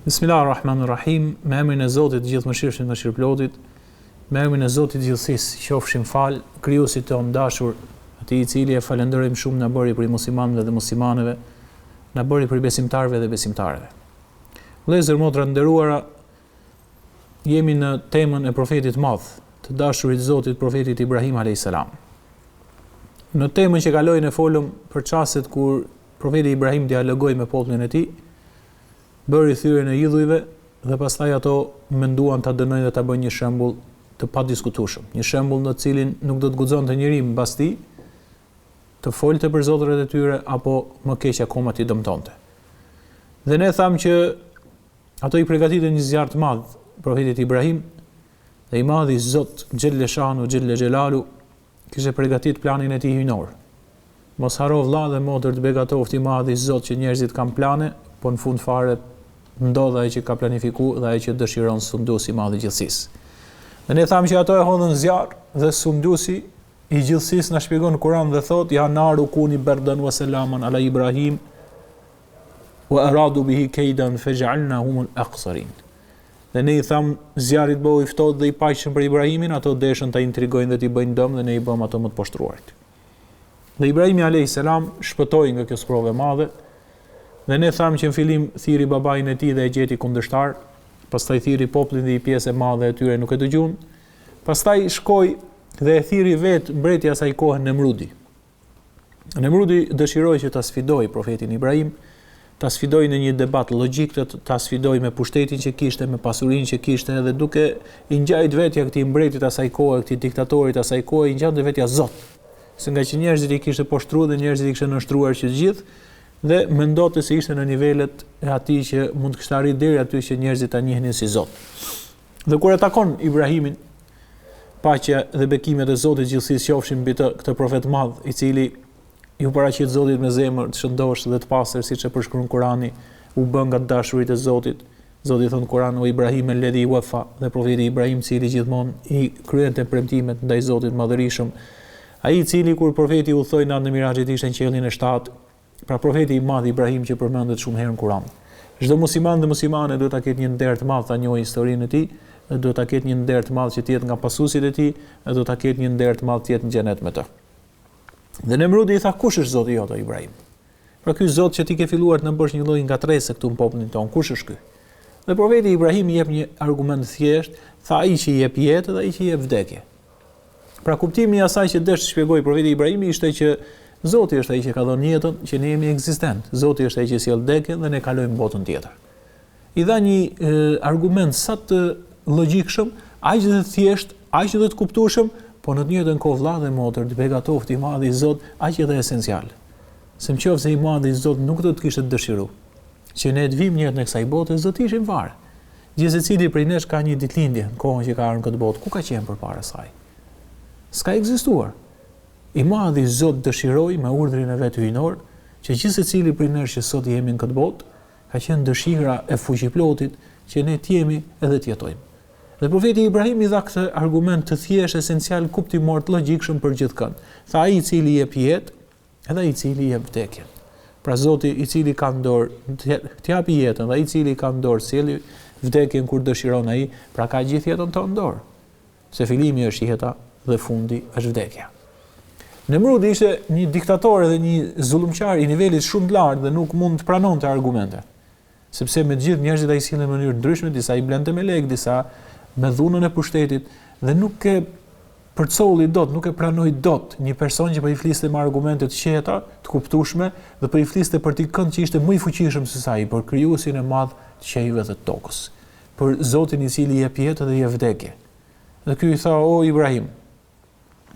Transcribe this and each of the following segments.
Bismillahirrahmanirrahim. Me emrin e Zotit, gjithëmëshirshëm, mëshirëplotit, me emrin e Zotit gjithësisë, qofshim fal krijuesit tonë dashur, atij i cili e falenderojmë shumë na bëri për muslimanëve dhe muslimaneve, na bëri për besimtarëve dhe besimtareve. Vëllezër, motra nderuara, jemi në temën e profetit madh, të dashurit të Zotit, profetit Ibrahim alayhis salam. Në temën që kaloi ne folëm për çastet kur profeti Ibrahim dialogoi me popullin e tij, bëri thyrjen e idhujve dhe pastaj ato menduan ta dënojnë dhe ta bëjnë një shembull të padiskutueshëm, një shembull në cilin nuk do të guxonte njëri mbas tij të folte për zotërat e tyre apo më keq akoma t'i dëmtonte. Dhe ne thamë që ato i përgatitën një zjarr të madh profetit Ibrahim dhe i madhi Zot Xhelle Shanu Xhelle Xhelalu kishte përgatitur planin e tij hyjnor. Mos haro vëlla dhe motër të begatoftë i madhi Zot që njerëzit kanë plane, po në fund fare ndodh ai që ka planifikuar dhe ai që dëshiron sunduesi i madh i gjithësisë. Dhe ne thamë që ato e hodhën zjarr dhe sunduesi i gjithësisë na shpjegon Kur'an dhe thot ja naru kuni bardan wa salaman ala Ibrahim wa aradu bihi kaydan faj'alnahum al-aqsarin. Dhe ne i tham zjarrit bëu i ftohtë dhe i paqshëm për Ibrahimin, ato deshën ta intrigojnë dhe t'i bëjnë dëm dhe ne i bëm ato më të poshtruarit. Dhe Ibrahimi alayhis salam shpëtoi nga kjo sprovë e madhe. Dhe ne thamë që në fillim thiri babain e tij dhe e gjeti kundërshtar, pastaj thiri popullin dhe i pjesë e madhe e tyre nuk e dëgjuan, pastaj shkoi dhe e thiri vetë mbreti asaj kohe Nemrudi. Nemrudi dëshiroi që ta sfidoi profetin Ibrahim, ta sfidoi në një debat logjik, ta sfidoi me pushtetin që kishte, me pasurinë që kishte dhe duke i ngjajt vetja këtij mbretit asaj kohe, këtij diktatorit asaj kohe, i ngjante vetja Zot. Se nga që njerëzit i kishte poshtruar dhe njerëzit i kishin nështruar që të gjithë, dhe mendote se ishte në nivelet e atij që mund të kishte arritur deri aty që njerëzit ta njihnin si Zot. Dhe kur e takon Ibrahimin, paqja dhe bekimet e Zotit gjithësisë qofshin mbi këtë profet madh, i cili ju paraqit Zotit me zemër të shëndosh dhe të pastër, siç e përshkruan Kurani, u bën nga dashurit e Zotit. Zoti thon Kur'an o Ibrahim alladhi wafa, dhe profeti Ibrahim i cili gjithmonë i kryente premtimet ndaj Zotit madhërisëm, ai i cili kur profeti u thoi në Miraxhit ishte në qiellin e 7. Pra profeti i madh Ibrahim që përmendet shumë herë në Kur'an. Çdo musliman dhe muslimane duhet ta ketë një nder të madh ta njohë historinë e tij, dhe duhet ta ketë një nder të madh që të jetë nga pasuesit e tij, dhe duhet ta ketë një nder të madh të jetë në xhenet me të. Dhe Nemrudi i tha kush është Zoti jot o Ibrahim? Pra ky Zot që ti ke filluar të na bësh një lloj ngatrese këtu në popullin ton, kush është ky? Dhe profeti Ibrahim i jep një argument thjesht, tha ai që i jep jetë dhe ai që i jep vdekje. Pra kuptimi i asaj që desh të shpjegoj profeti Ibrahim ishte që Zoti është ai që ka dhënë jetën, që ne jemi ekzistent. Zoti është ai që sjell vdekjen dhe ne kalojmë botën tjetër. I dha një argument sa të logjikshëm, aq të thjesht, aq të kuptueshëm, po në të njëjtën kohë vëlla dhe motër, të begatoft i madh i Zot, aq edhe esencial. Se nëse i madh i Zot nuk do të kishte dëshiruar që ne të vim njëherë në kësaj bote, do të ishim fare. Gjithsesi secili prej nesh ka një ditëlindje në kohën që ka ardhur në këtë botë. Ku ka qenë përpara saj? S'ka ekzistuar. I madhi Zot dëshiroi me urdhrin e vet hyjnor që gjithë secili prej nesh që sot jemi në këtë botë, ka qenë dëshira e fuqiplotit që ne të jemi edhe të jetojmë. Dhe profeti Ibrahim i dha këtë argument të thjeshtë, esencial, kuptimor, logjikshëm për gjithkënd. Tha ai i cili jep jetë, edhe ai i cili jep vdekjen. Pra Zoti i cili ka në dorë të japi jetën dhe ai i cili ka në dorë sjellë vdekjen kur dëshiron ai, pra ka gjithë jetën tonë në dorë. Se fillimi është jeta dhe fundi është vdekja. Nemrudi ishte një diktator dhe një zullumqar i nivelit shumë të lartë dhe nuk mund të pranonte argumente. Sepse me të gjithë njerëzit ai sillen në mënyrë ndryshme, disa i blente me lek, disa me dhunën e pushtetit dhe nuk e përcolli dot, nuk e pranoi dot një person që po i fliste me argumente të qeta, të kuptueshme dhe po i fliste për ti kënd që ishte më i fuqishëm se sa ai, për krijuesin e madh të qiejve dhe të tokës, për Zotin i cili jep jetë dhe jep vdekje. Dhe ky i tha o Ibrahim,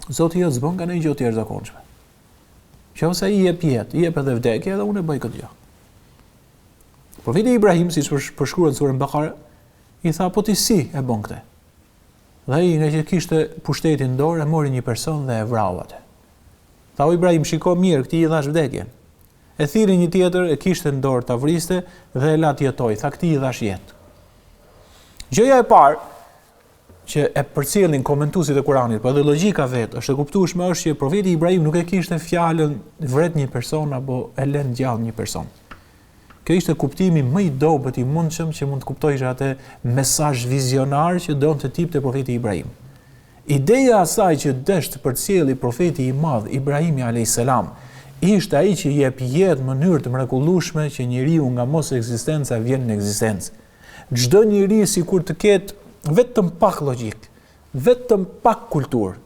Zoti jot s'bën nga ndonjë gjë të jashtëzakonshme. Qofse ai jep jetë, jep edhe vdekje, edhe unë bëj këtë gjë. Profeti Ibrahim, siç përshkruan në surën Bakara, i tha po ti si e bën këtë? Dhe ai nga që kishte pushtetin në dorë, e mori një person dhe e vrau atë. Tha o Ibrahim, shiko mirë, këtij i dhash vdekjen. E thiri një tjetër, e kishte në dorë ta vriste dhe e la të jetojë. Tha këtij i dhash jetë. Gjëja e parë që e përcjellin komentuesit e Kuranit, po edhe logjika vetë është e kuptueshme është që profeti Ibrahim nuk e kishte fjalën vret një person apo e lën gjallë një person. Kjo ishte kuptimi më i dobët i mundshëm që mund të kuptojë atë mesazh vizionar që donte tipte profeti Ibrahim. Ideja asaj që deshte për të sjellë profeti i madh Ibrahimi alayhis salam ishte ai që jep jetë në mënyrë të mrekullueshme që njeriu nga mos ekzistenca vjen në ekzistencë. Çdo njeri sikur të ketë vetëm pak logjik, vetëm pak kulturë,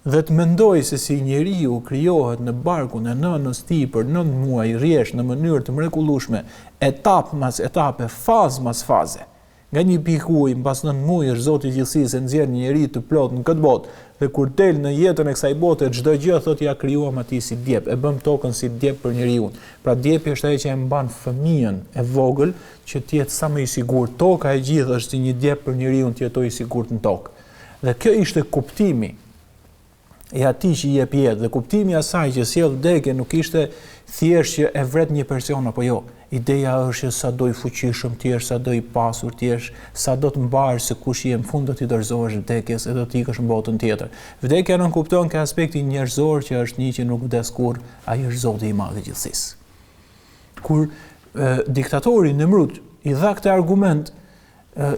dhe të mendoj se si njeriu krijohet në barkun e nënës tij për 9 muaj rresht në mënyrë të mrekullueshme, etapë mas etape, fazë mas faze. Nga një pikë uji mbas 9 muajsh Zoti i gjithësisë nxjerr një njerëz të plot në këtë botë dhe kur del në jetën e kësaj bote çdo gjë thotë ja krijuam atij si djep, e bëm tokën si djep për njeriu. Pra djepi është ai që e mban fëmijën e vogël që të jetë sa më i sigurt. Toka e gjithë është si një djep për njeriu të jetojë i sigurt në tokë. Dhe kjo ishte kuptimi e atij që jep jetë, dhe kuptimi i asaj që sjell vdekje nuk ishte thjesht që e vret një person apo jo. Ideja është sa do i fuqishëm ti jesh, sa do i pasur ti jesh, sa do të mbahesh se kush je në fund do t'i dorëzohesh vdekjes e do të ikësh në botën tjetër. Vdekja nuk kupton ka aspektin njerëzor që është një që nuk vdes kurrë, ai është Zoti i madh i gjithësisë. Kur diktatori Nemrut i dha këtë argument,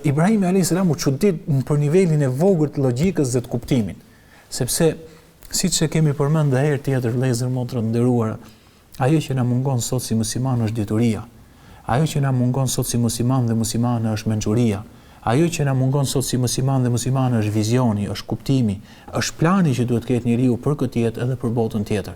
Ibrahim alayhis salam u çudit për nivelin e vogël të logjikës dhe të kuptimit, sepse siç e kemi përmendur herë tjetër vëllezër motra të nderuara, ajo që na mungon sot si musliman është dituria. Ajo që na mungon sot si musliman dhe muslimane është mençuria. Ajo që na mungon sot si musliman dhe muslimane është vizioni, është kuptimi, është plani që duhet të ketë njeriu për këtë jetë edhe për botën tjetër.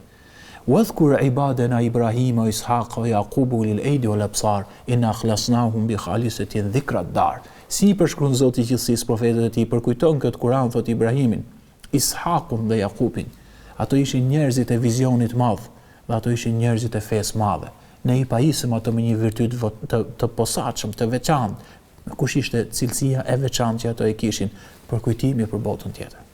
Wadhkur ibadana Ibrahima wa Ishaqa wa Yaquba lil aidi wal absar inna akhlasnahum bi khalisati dhikra dar. Si përshkruan Zoti i gjithësisë profetët e tij përkujton këtë Kur'an thot Ibrahimin, Ishaqun dhe Jakubin. Ato ishin njerëzit e vizionit madh, dhe ato ishin njerëzit e fesë madhe. Ne i pajisëm ato me një virtyt të posaçëm, të veçantë. Kush ishte cilësia e veçantë që ato e kishin për kujtimi për botën tjetër.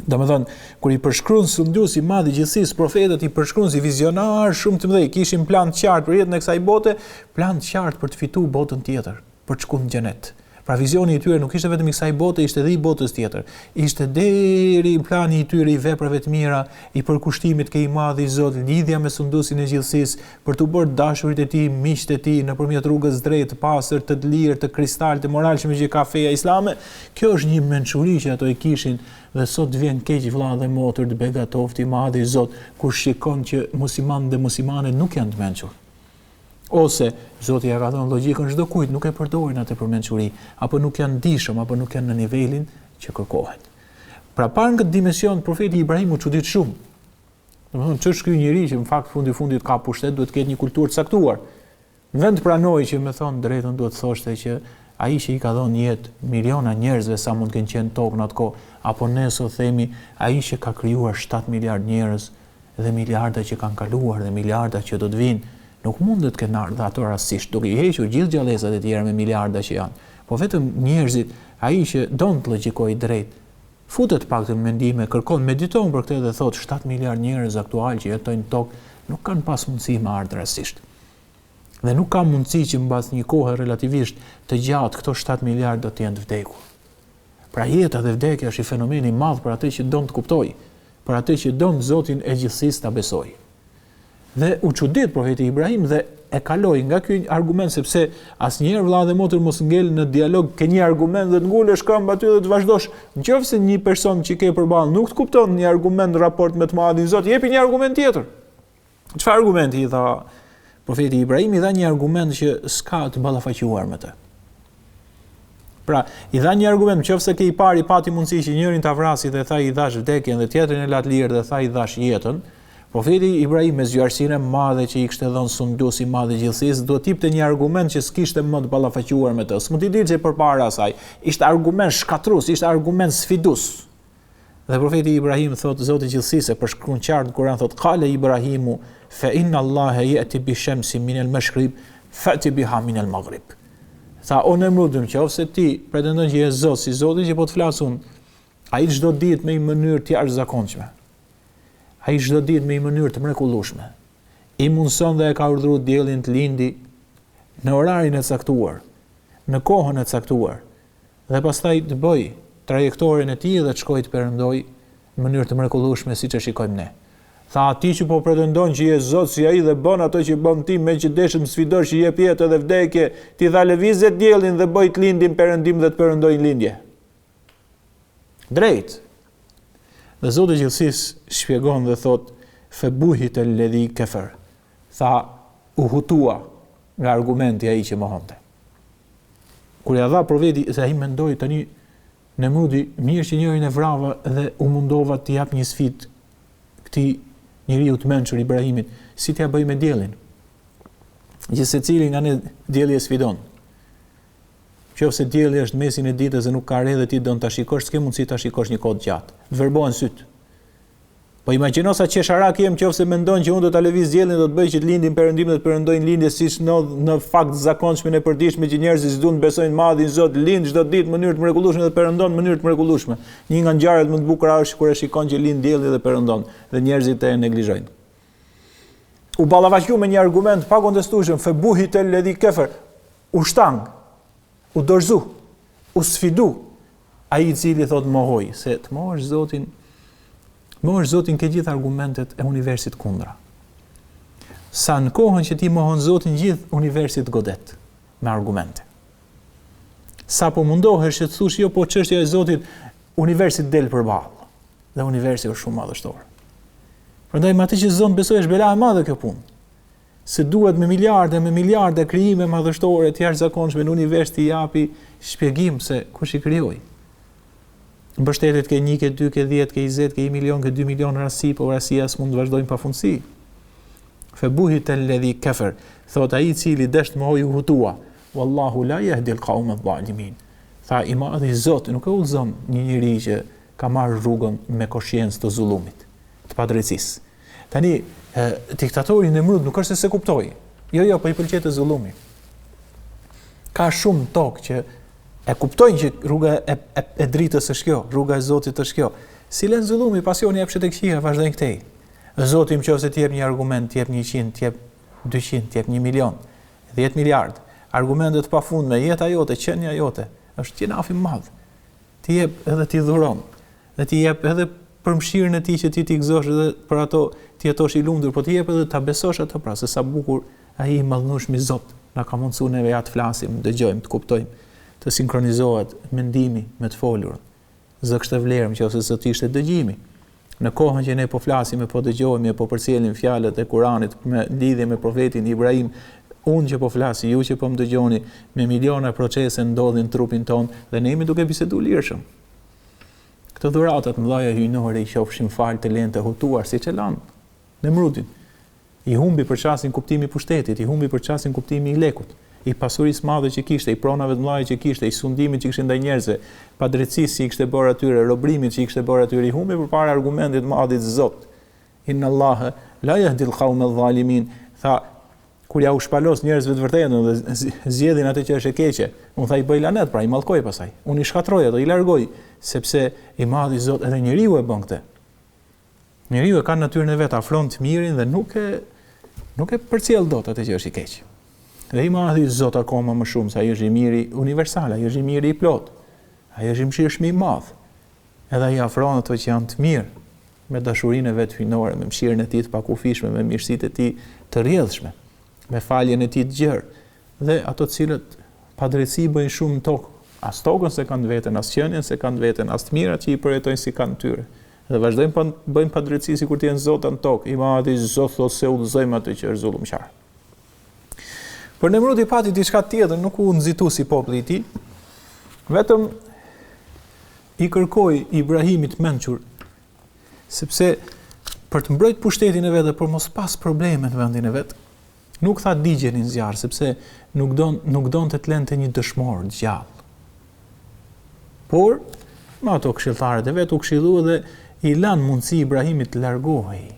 Domethënë, kur i përshkruan sunduesi i madh i gjithësisë, profetët i përshkruan si vizionar shumë të mëdhenj, kishin plan të qartë për jetën e kësaj bote, plan të qartë për të fituar botën tjetër, për të shkuar në xhenet. Pra vizioni i tyre nuk ishte vetëm i kësaj bote, ishte edhe i botës tjetër. Ishte deri plani i tyre i veprave të mira, i përkushtimit ke i madh i Zot, lidhja me sunduesin e gjithësisë, për të bërë dashurit e tij, miqtë e tij nëpërmjet rrugës drejtë, të pastër, të lirë, të kristal, të moralshme që ka feja islame. Kjo është një mençuri që ato e kishin dhe sot vjen keq vëlla dhe motër të begatoftë i madh i Zot kur shikon që muslimanë dhe muslimanet nuk janë të mençur. Ose Zoti ja ka dhënë logjikën çdo kujt, nuk e përdorin atë për mençuri, apo nuk janë ndihshëm, apo nuk janë në nivelin që kërkohet. Pra para këtë dimension profeti Ibrahim u çudit shumë. Domethënë ç'është ky njeri që në fakt fundit ka pushtet, duhet të ketë një kulturë të caktuar. Në vend të pranoj që më thon drejtën duhet thoshte që ai që i ka dhënë jetë miliona njerëzve sa mund të kenë qenë tokë në atë kohë, apo ne sot themi ai që ka krijuar 7 miliard njerëz dhe miliarda që kanë kaluar dhe miliarda që do të vinë. Nuk mundet të kenë ardhur ato rastisht, duke i hequr gjithë gjallësat e tjera me miliarda që janë. Po vetëm njerëzit, ai që don të logjikojë drejt, futet paktën mendime, kërkon, mediton për këtë dhe thotë 7 miliard njerëz aktual që jetojnë në tokë nuk kanë pas mundësi me ardhur rastisht. Dhe nuk ka mundësi që mbas një kohe relativisht të gjatë këto 7 miliard do të jenë të vdekur. Pra jeta dhe vdekja është një fenomen i madh për atë që don të kuptojë, për atë që don Zotin e gjithësisë ta besojë. Dhe u çudit profeti Ibrahim dhe e kaloi nga ky argument sepse asnjëherë vëlla dhe motër mos ngel në dialog ke një argument dhe të ngulesh këmbë aty dhe të vazhdosh. Nëse një person që ke përballë nuk të kupton një argument në raport me të madhin Zot, jepi një argument tjetër. Çfarë argumenti i dha profeti Ibrahim? I dha një argument që s'ka të ballafaquar me të. Pra, i dha një argument, nëse ke i pari pati mundësi që njërin ta vrasi dhe tha i dhash vdekjen dhe tjetrin e lat lirë dhe tha i dhash jetën. Profeti Ibrahim me zgjuarsinë e madhe që i kishte dhënë sunduesi i madh i gjithësisë, duhet tipte një argument që s'kishte më të ballafaquar me të. S'mund i dilte përpara asaj. Ishte argument shkatrues, ishte argument sfidues. Dhe profeti Ibrahim thotë Zoti i gjithësisë për shkruan qartë në Kur'an thotë qala Ibrahimu fa inna Allaha ya'ti bi shamsi min al-mashriq fa'ti biha min al-maghrib. Tha o Nemrut, nëse ti pretendon që je Zot, si Zoti që po të flasun, ai çdo ditë me një mënyrë të jashtëzakonshme. Ai çdo ditë me një mënyrë të mrekullueshme. I mundson dhe e ka urdhëruar diellin të lindi në orarin e caktuar, në kohën e caktuar, dhe pastaj të bëj trajektorin e tij dhe të shkojë të perëndoj në mënyrë të mrekullueshme siç e shikojmë ne. Tha ati që po pretendon që je Zot si ai dhe bën ato që bën ti, me që deshëm sfidosh që jep jetë dhe vdekje, ti dha lëvizet diellin dhe bëj të lindin perëndim dhe të perëndojnë lindje. Drejt. Dhe Zoti i Gjithësisë shpjegon dhe thot febuhit alladhi kafar. Tha u hutua nga argumenti ai që mohonte. Kur ja dha profeti, se ai mendoi tani Nemrudi, mirë që njërin e vrava dhe u mundova të jap një sfidë këtij njeriu të mençur Ibrahimit, si t'ja bëj me diellin. Që secili nga ne dielli e sfidon. Nëse dielli është mesin e ditës dhe nuk ka re dhe ti don ta shikosh, s'ke mundësi ta shikosh një kohë gjatë. Të verbohen syt. Po imagjino sa qesharak jem nëse mendon që unë do ta lëviz diellin, do të bëj që të lindin perëndim dhe të perëndojnë lindje siç në fakt zakonshme e përditshme që njerëzit s'duan të besojnë madhin Zot, lind çdo ditë në mënyrë të mrekullueshme dhe perëndon në mënyrë të mrekullueshme. Një nga ngjarjet më të bukura është kur e shikon që lind dielli dhe perëndon dhe njerëzit e neglizhojnë. U ballafaqu me një argument pa kontestueshëm, febuhit alladhi kafar, u shtang, u dorzu, u sfidu ai i cili thot mohoj, se të mohosh Zotin ke gjithë argumentet e universit kundra. Sa në kohën që ti mohon Zotin, gjithë universit godet me argumente. Sa po mundohesh që të thush jo, po çështja e Zotit, universit del përballë. Dhe universi është shumë madhështor. Prandaj me atë që Zot besoj është bela e madhe kjo punë. Se duhet me miliarde krijime madhështore të jashtëzakonshme në univers të japi shpjegim se kush i krijoi. Mbështetet ke 1, ke 2, ke 10, ke 20, ke 1 milion, ke 2 milion rasti, po rastia s'mund të vazhdojnë pafundësi. Febuhit alladhi kafar, thot ai i cili desh të mohojë hutua, wallahu la yahdi al-qawma adh-dhalimin. Tha i madhi Zoti nuk e udhëzon një njeri që ka marrë rrugën me koshiencë të zullumit, të padrejtisë. Tani diktatori Nemrud nuk është se kuptoi. Jo, po i pëlqet të zullumi. Ka shumë tokë që e kuptojnë që rruga e dritës është kjo, rruga e Zotit është kjo. Si lën zullumi, pasioni jep shtet e këqija, vazhdojnë këtej. Zoti nëse të jep një argument, të jep 100, të jep 200, të jep 1 milion, 10 miliard, argumente të pafundme, jeta jote, qenia jote, është gjenafi i madh. Ti jep edhe ti dhuron, dhe ti jep edhe për mëshirën e tij që ti t'i gëzosh edhe për ato ti jetosh i lumtur, po ti jep edhe ta besosh atë pra, se sa bukur ai i madhnueshmi Zot na ka mundsuar neve ja të flasim, dëgjojmë, të kuptojmë, të sinkronizohet mendimi me të folur. Zë kështë vlerë nëse sot ishte dëgjimi. Në kohën që ne po flasim e po dëgjohemi e po përcjellim fjalët e Kuranit me lidhje me profetin Ibrahim, unë që po flasi, ju që po më dëgjoni, me miliona procese ndodhin trupin ton dhe ne jemi duke biseduar lirshëm. Këto dhuratat mëdha hyjnore i qofshin fal të lënë të hutuar siç e lan Nemrudin. I humbi për çastin kuptimi i pushtetit, i humbi për çastin kuptimi i lekut, i pasurisë madhe që kishte, i pronave të mëdha që kishte, i sundimit që kishte ndaj njerëzve, padrejtisë që i kishte bërë atyre, robrimit që i kishte bërë atyre, i humbi përpara argumentit të madhit Zot. Inna Allaha la yahdi al-qawma adh-dhalimin. Tha kur ja u shpalos njerëzve të vërtetën dhe zgjedhin atë që është e keqe, unë tha i bëj lanet, pra i mallkoj pasaj. Unë i shkatroj ato, i largoj, sepse i madhi Zot edhe njeriu e bën këtë. Njeriu e ka natyrën e vet, afron të mirin dhe nuk e përcjell dot atë që është i keq. Dhe i madhi Zot akoma më shumë, se ai është i miri universal, ai është i miri i plot. Ai është i mëshirshëm i madh. Edhe ai afron ato që janë të mirë me dashurinë e vet hyjnore, me mëshirën e tij të pakufishme, me mirësitë e tij të rrjedhshme, me faljen e tij të gjerë. Dhe ato të cilët padrejtësi bëjnë shumë në tokë, as tokën se kanë veten, as qenien se kanë veten, as të mirat që i përjetojnë si kanë tyre. Dhe vazhdojnë bëjnë padrejtësi sikur të jenë Zota në tokë. I madhi Zot thotë se udhëzojmë atë që është zullumqar. Por Nemrudi pati diçka tjetër, nuk u nxitu si populli i tij, vetëm i kërkoi Ibrahimit mençur, sepse për të mbrojtur pushtetin e vet dhe për mos pas probleme në vendin e vet, nuk tha digjeni në zjarr, sepse nuk donte të lënte një dëshmor të gjallë. Por me ato këshilltarët e vet u këshillua dhe i lan mundësi Ibrahimit të largohej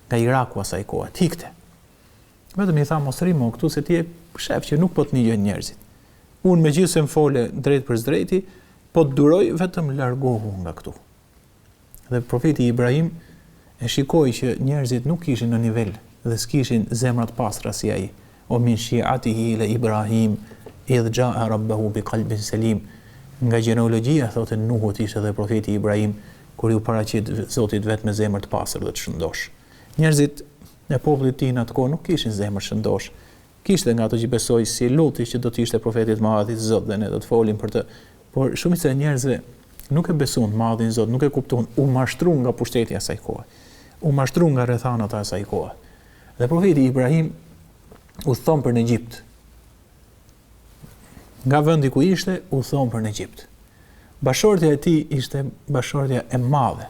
nga Iraku asaj kohe, tikte. Vetëm i tha mos rimo këtu se ti e shef që nuk po të ngjojnë njerëzit. Unë megjithëse më fole drejt për drejti, po të duroj vetëm largohu nga këtu. Dhe profeti Ibrahim e shikoi që njerëzit nuk ishin në nivel dhe s'kishin zemra të pastra si ai. O min shi'atihi ila Ibrahim idh ja'a rabbahu biqalbin salim. Nga gjenealogjia thotë Nuhut ishte edhe profeti Ibrahim kur u paraqit Zotit vetëm me zemër të pastër dhe të shëndosh. Njerëzit e popullit tin atko nuk kishin zemër shëndosh. Kishte nga ato që besoi si Luti që do të ishte profeti i madh i Zot dhe ne do të folim për të. Por shumica e njerëzve nuk e besuan madhin Zot, nuk e kuptuan, u mashtruan nga pushteti i asaj kohe. U mashtruan nga rrethanat e asaj kohe. Dhe profeti Ibrahim u thon për në Egjipt. Nga vendi ku ishte, u thon për në Egjipt. Bashortja e tij ishte bashortja e madhe.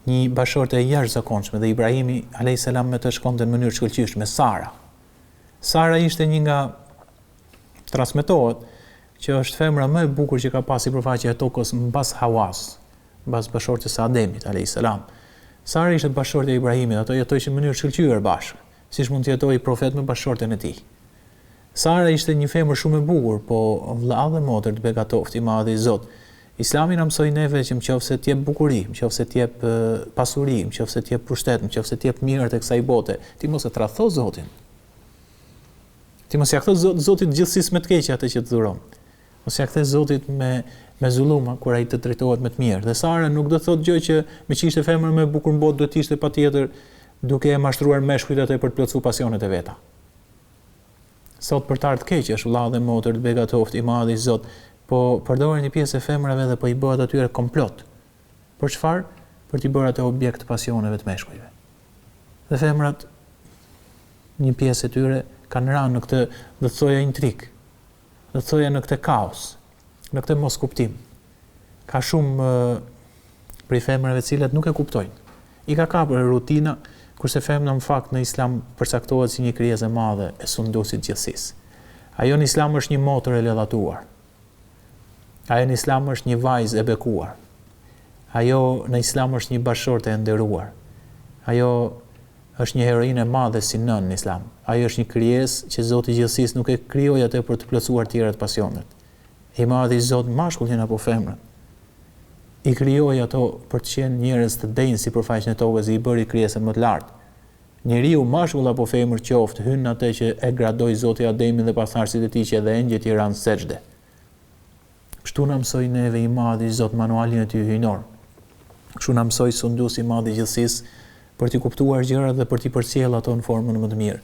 Një bashortje e jashtëzakonshme dhe Ibrahimi alayhis salam me të shkonte në mënyrë shkëlqyeshme me Sara. Sara ishte një nga transmetohet që është femra më e bukur që ka pasi përfaqe e tokës mbas Hawas, mbas bashortjes së Ademit alayhis salam. Sara ishte bashortja e Ibrahimit, ato jetojnë në mënyrë shkëlqyer bashkë, siç mund të jetojë profet me bashortën e tij. Sara ishte një femër shumë e bukur, po vëlla dhe motër të begatoftë i madh i Zot. Islami na mësoi neve që nëse të jep bukuri, nëse të jep pasuri, nëse të jep pushtet, nëse të jep mirë tek kësaj bote, ti mos e tradhto Zotin. Ti mos ja kthe Zotit gjithësisë me të keq atë që të dhuron. Mos ja kthe Zotit me zulluma kur ai të drejtohet me të mirë. Dhe Sara nuk do thotë gjë që me që ishte femër më e bukur në botë do të ishte patjetër duke e mashtruar meshkujt atë për të plotësuar pasionet e veta. Sot për të ardhur keq është vëlla dhe motër të begatoftë i madh i Zot, po përdoren një pjesë e femrave dhe po i bëhet atyre komplot. Për çfarë? Për t'i bërë atë objekt të pasioneve të meshkujve. Dhe femrat një pjesë e tyre kanë rënë në këtë, do të thoja intrik, do të thoja në këtë kaos, në këtë mos kuptim. Ka shumë prej femrave të cilat nuk e kuptojnë. I ka kapur rutina, kurse femra në fakt në Islam përcaktohet si një krijesë e madhe e sunduesit gjithësisë. Ajo në Islam është një motër e lëdhatuar. Ajo në Islam është një vajzë e bekuar. Ajo në Islam është një bashortë e nderuar. Ajo është një heroinë e madhe si nën në Islam. Ajo është një krijesë që Zoti i gjithësisë nuk e krijoi atë për të plotësuar të tjerat pasionet. I madhi Zot mashkullin apo femrën. I krijoi ato për të qenë njerëz të denjë sipërfaqen e tokës, i bëri krijesën më të lartë. Njeriu mashkull apo femër qoftë hyn atë që e gradoi Zoti Ademin dhe pasardhësit e tij që edhe engjëjt i ranë sejdë. Kështu na mësoi neve i madhi Zot manualin e tij hyjnor. Kështu na mësoi sunduesi i madh i gjithësisë për të kuptuar gjërat dhe për të përcjellë ato në formën më të mirë.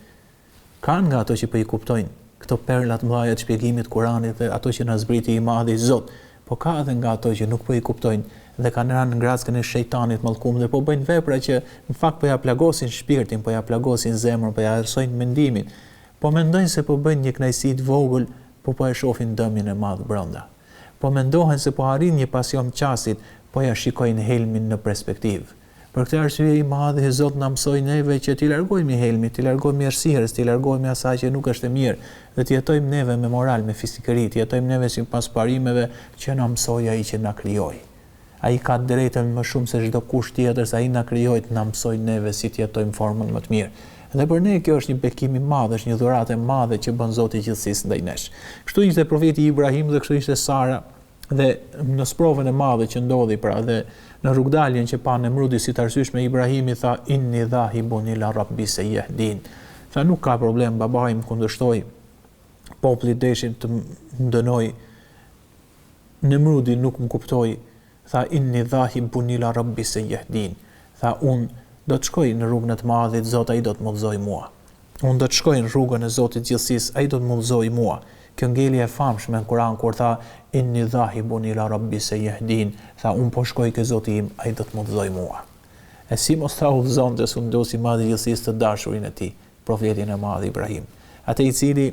Kanë nga ato që po i kuptojnë këto perla të mëdha të shpjegimit të Kuranit dhe ato që na zbriti i madhi Zot, po ka edhe nga ato që nuk po i kuptojnë dhe kanë rënë në grackën e shejtanit mallkum dhe po bëjnë vepra që në fakt po ja plagosin shpirtin, po ja plagosin zemrën, po ja errësojnë mendimin. Po mendojnë se po bëjnë një kënaqësi të vogël, po e shohin dëmin e madh brenda. Po mendohen se po arrin një pasion qastit, po ja shikojnë helmin në perspektivë. Për këtë arsye i madh i Zot na mësoi neve që t'i largojmë helmit, t'i largojmë errësirës, t'i largojmë asaj që nuk është e mirë, dhe të jetojmë neve me moral, me fisikëri, të jetojmë neve sipas parimeve që na mësoi ai që na krijoi. Ai ka drejtën më shumë se çdo kush tjetër, se ai na krijoi të na mësoi neve si të jetojmë formën më të mirë. Dhe për ne kjo është një bekim i madh, është një dhuratë e madhe që bën Zoti i gjithësisë ndaj nesh. Kështu ishte profeti Ibrahim dhe kështu ishte Sara, dhe në sprovën e madhe që ndodhi pra dhe në rrugdaljen që pa Nemrudi si të arsyeshme Ibrahimi tha inni dhahibun ila rabbi sayahdin. Tha nuk ka problem, babai më kundërshtoi, populli deshin të më dënoi. Nemrudi nuk më kuptoi, tha inni dhahibun ila rabbi sayahdin. Tha unë do të shkoj në rrugën e të madhit, Zoti ai do të më udhëzojë mua. Unë do të shkoj në rrugën e Zotit gjithësisë, ai do të më udhëzojë mua. Kjo ngelje e famshme në Kur'an kur tha inni dhahibun ila rabbi sayahdin, tha un po shkoj ke Zoti im, ai do të më udhëzojë mua. E si mos ta udhëzonte sunduesi i madh i gjithësisë të dashurin e tij, profetin e madh Ibrahim. Atë i cili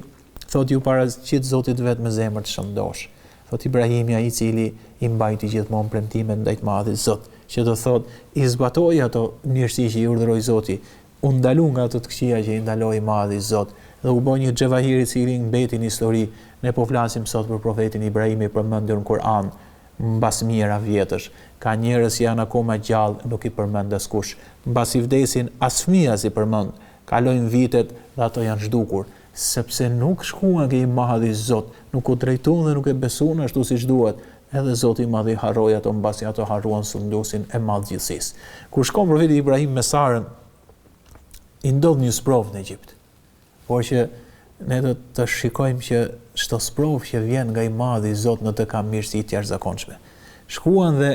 thot ju paraqit Zotit vetëm me zemër të shëndosh. Thot Ibrahimi ai i cili i mbajti gjithmonë premtimet ndaj të madhit Zot, që do thot i zbatoi ato mirësi që i urdhëroi Zoti, u ndalu nga ato të këqija që i ndaloi i madhi Zot, dhe u bë një xhavahir i cili mbeti në histori. Ne po flasim sot për profetin Ibrahimi përmendur në Kur'an mbas mijëra vjetësh. Ka njerëz që janë akoma gjallë, nuk i përmend askush. Mbas i vdesin as fëmia si përmend. Kalojnë vitet dhe ato janë zhdukur, sepse nuk shkuan ke i madhi Zot, nuk u drejtuan dhe nuk e besuan ashtu siç duhet. Edhe Zoti i madh i harroi ato mbasi ato harruan sunduesin e madh gjithësisë. Kur shkon profeti Ibrahim me Sarën, i ndodh një sprovë në Egjipt. Por që ne do të shikojmë që çdo sprovë që vjen nga i madhi Zot në të ka mirësi të jashtëzakonshme. Shkuan dhe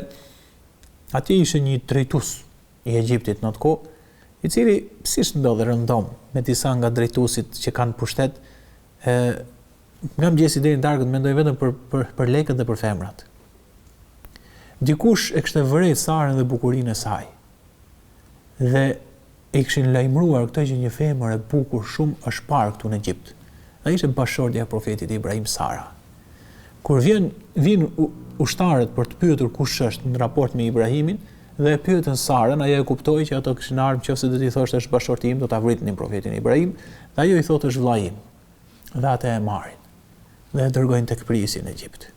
atje ishte një drejtues i Egjiptit në atë kohë, i cili siç ndodhe rëndom me disa nga drejtuesit që kanë pushtet, nga mëngjesi deri në darkët mendoj vetëm për lekët dhe për femrat. Dikush e kishte vërejt Sarën dhe bukurinë e saj. Dhe e kishin lajmëruar këtë që një femër e bukur shumë është parë këtu në Egjipt. Ai ishte bashkëshortja e profetit Ibrahim, Sara. Kur vin ushtarët për të pyetur kush është në raport me Ibrahimin dhe e pyetën Sarën, ajo e kuptoi që ato kishin ardhur nëse do t'i thoshte është bashkëshorti im, do ta vritnin profetin Ibrahim, dhe ajo i thotë është vllai im. Dhe ata e marrin dhe e dërgojnë tek prisi në Egjipt.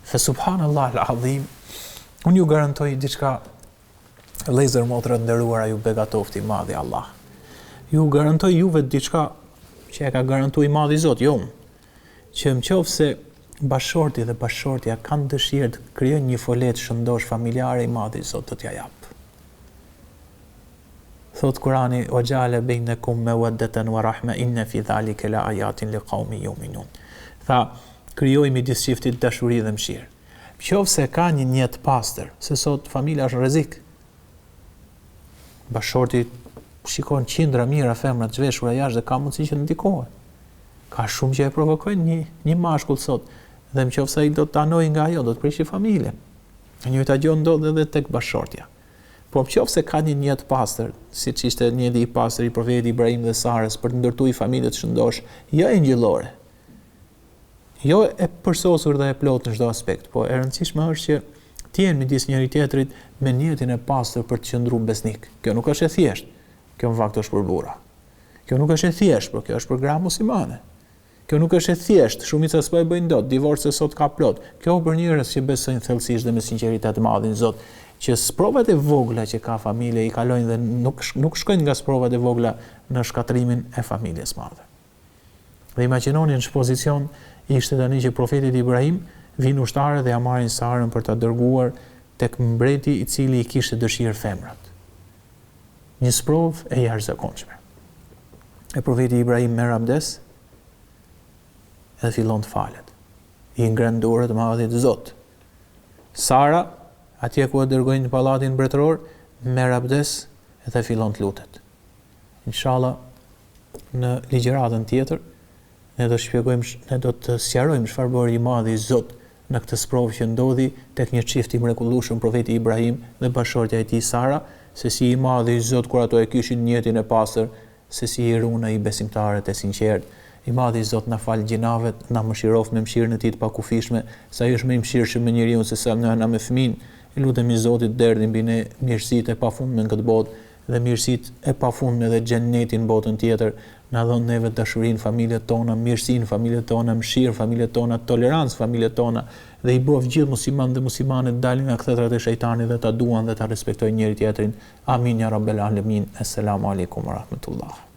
Fa subhanallahu al-azim, unë ju garantoj diçka, vëllezër motra nderuara, ju begatofti i madhi Allah. Ju garantoj juve diçka që e ka garantuar i madhi Zot, jo unë, që nëse bashkëshorti dhe bashkëshortja kanë dëshirë të krijojnë një folet shëndosh familjare, i madhi Zot do t'ja jap. Thot Kurani: "Wa ja'ala bainakum mawaddatan wa rahma inna fi dhalika la ayatin liqaumin yu'minun." Tha, krijoi midis çiftit dashuri dhe mëshirë. Nëse ka një niyet pastër, se sot familja është në rrezik. Bashkëshorti shikon qindra mijëra femra të zhveshura jashtë dhe ka mundësi që të ndikohet. Ka shumë që e provokojnë një mashkull sot, dhe nëse ai do të anojë nga ajo, do të prishi familjen. E njëjta gjë ndodh edhe tek bashkëshortja. Po nëse ka një niyet pastër, siç ishte niyeti i pastër i profetit Ibrahim dhe Sarës për të ndërtuar familje të shëndosh, jo angjëllore, jo e përsosur dhe e plotë në çdo aspekt, po e rëndësishme është që të jenë midis njëri tjetrit me niyetin e pastër për të qëndruar besnik. Kjo nuk është e thjeshtë. Kjo në fakt është për burra. Kjo nuk është e thjeshtë, por kjo është për gra muslimane. Kjo nuk është e thjeshtë, shumica s'po e bëjnë dot, divorce sot ka plot. Kjo për njerëz që besojnë thellësisht dhe me sinqeritet të madhin Zot, që sprovat e vogla që ka familja i kalojnë dhe nuk shkojnë nga sprovat e vogla në shkatrimin e familjes madhe. Dhe imagjinoni në pozicion ishte tani që profeti Ibrahim vin ushtarë dhe ja marrin Sarën për ta dërguar tek mbreti i cili i kishte dëshirë femrat. Një sprovë e jashtëzakonshme. E profeti Ibrahim merr abdes edhe fillon të falet. I ngren dorët madhit Zot. Sara, atje ku e dërgojnë në pallatin mbretëror, merr abdes edhe fillon të lutet. Inshallah, në ligjëratën tjetër ne do të sqarojmë çfarë bëri i madhi Zot në këtë sprovë që ndodhi tek një çift i mrekullueshëm, profeti Ibrahim dhe bashkëshortja e tij Sara, se si i madhi Zot kur ato e kishin niyetin e pastër, se si i runa i besimtarët e sinqert. I madhi Zot na fal gjinavet, na mëshirof me mëshirën e tij të pakufishme, sa ai është më i mëshirshëm me njeriu se sa nëna me fëmin. I lutemi Zotit derdhi mbi ne mirësitë e pafundme në këtë botë dhe mirësitë e pafundme dhe xhennetin në botën tjetër. Na dhon neve dashurinë familjet tona, mirësinë familjet tona, mëshirë familjet tona, tolerancë familjet tona, dhe i bëv gjithë muslimanë dhe muslimanet dalin nga kthetrat e shejtanit dhe ta duan dhe ta respektojnë njëri tjetrin. Amin ya rabbel alamin. Assalamu alaikum wa rahmatullah.